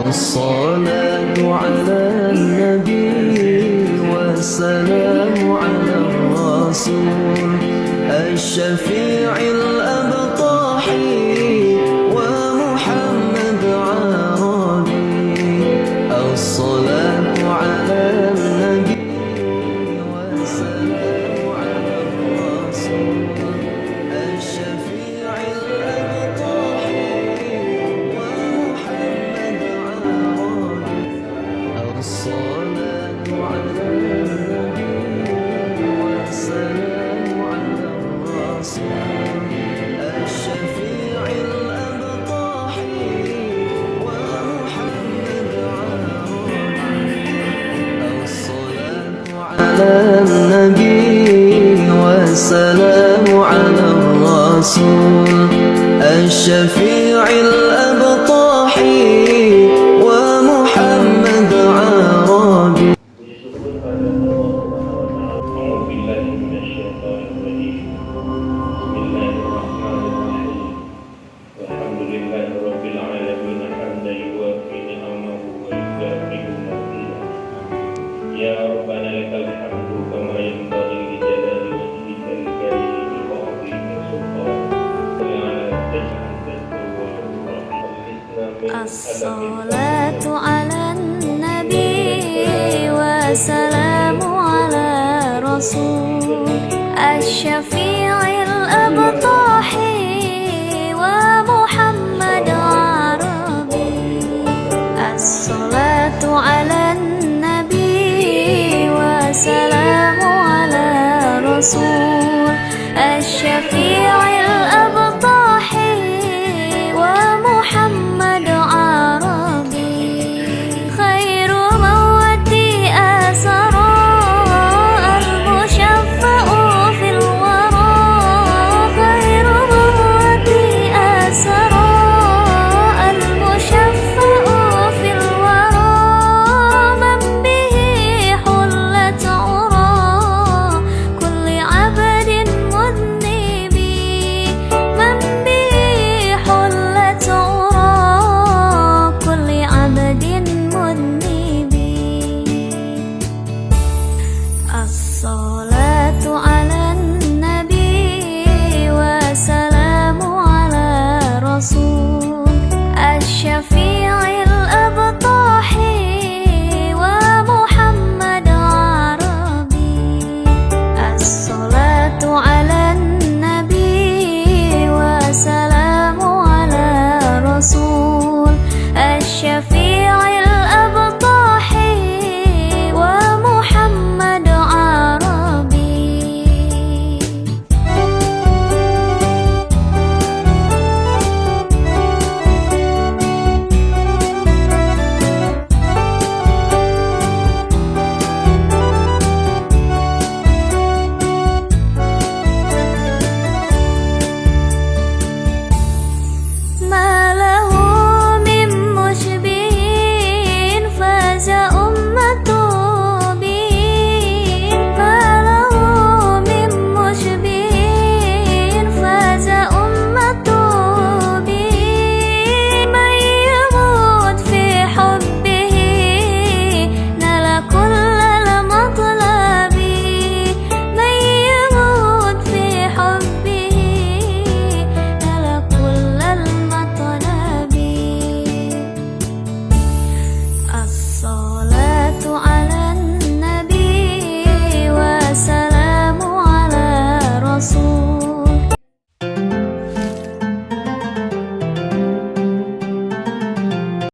الصلاة على النبي والسلام على الرسول الشفيع الأبطحي ومحمد عربي. الصلاة على النبي والسلام على الرسول الشفيع الأبطحي ومحمد عربي. الصلاة على النبي والسلام على الرسول الشفيع الأبطحي ومحمد عربي. الصلاة على النبي والسلام على الرسول الشفيع الأبطحي ومحمد عربي. يا ربنا لك الحمد كما ينبغي لجلال وجهك الكريم وعظيم سلطانك وعلى سيدك التواب الرحيم. الصلاة على النبي والسلام على رسول الشفيع الأبطحي ومحمد عربي. الصلاة على النبي والسلام على رسول الشفيع الأبطحي ومحمد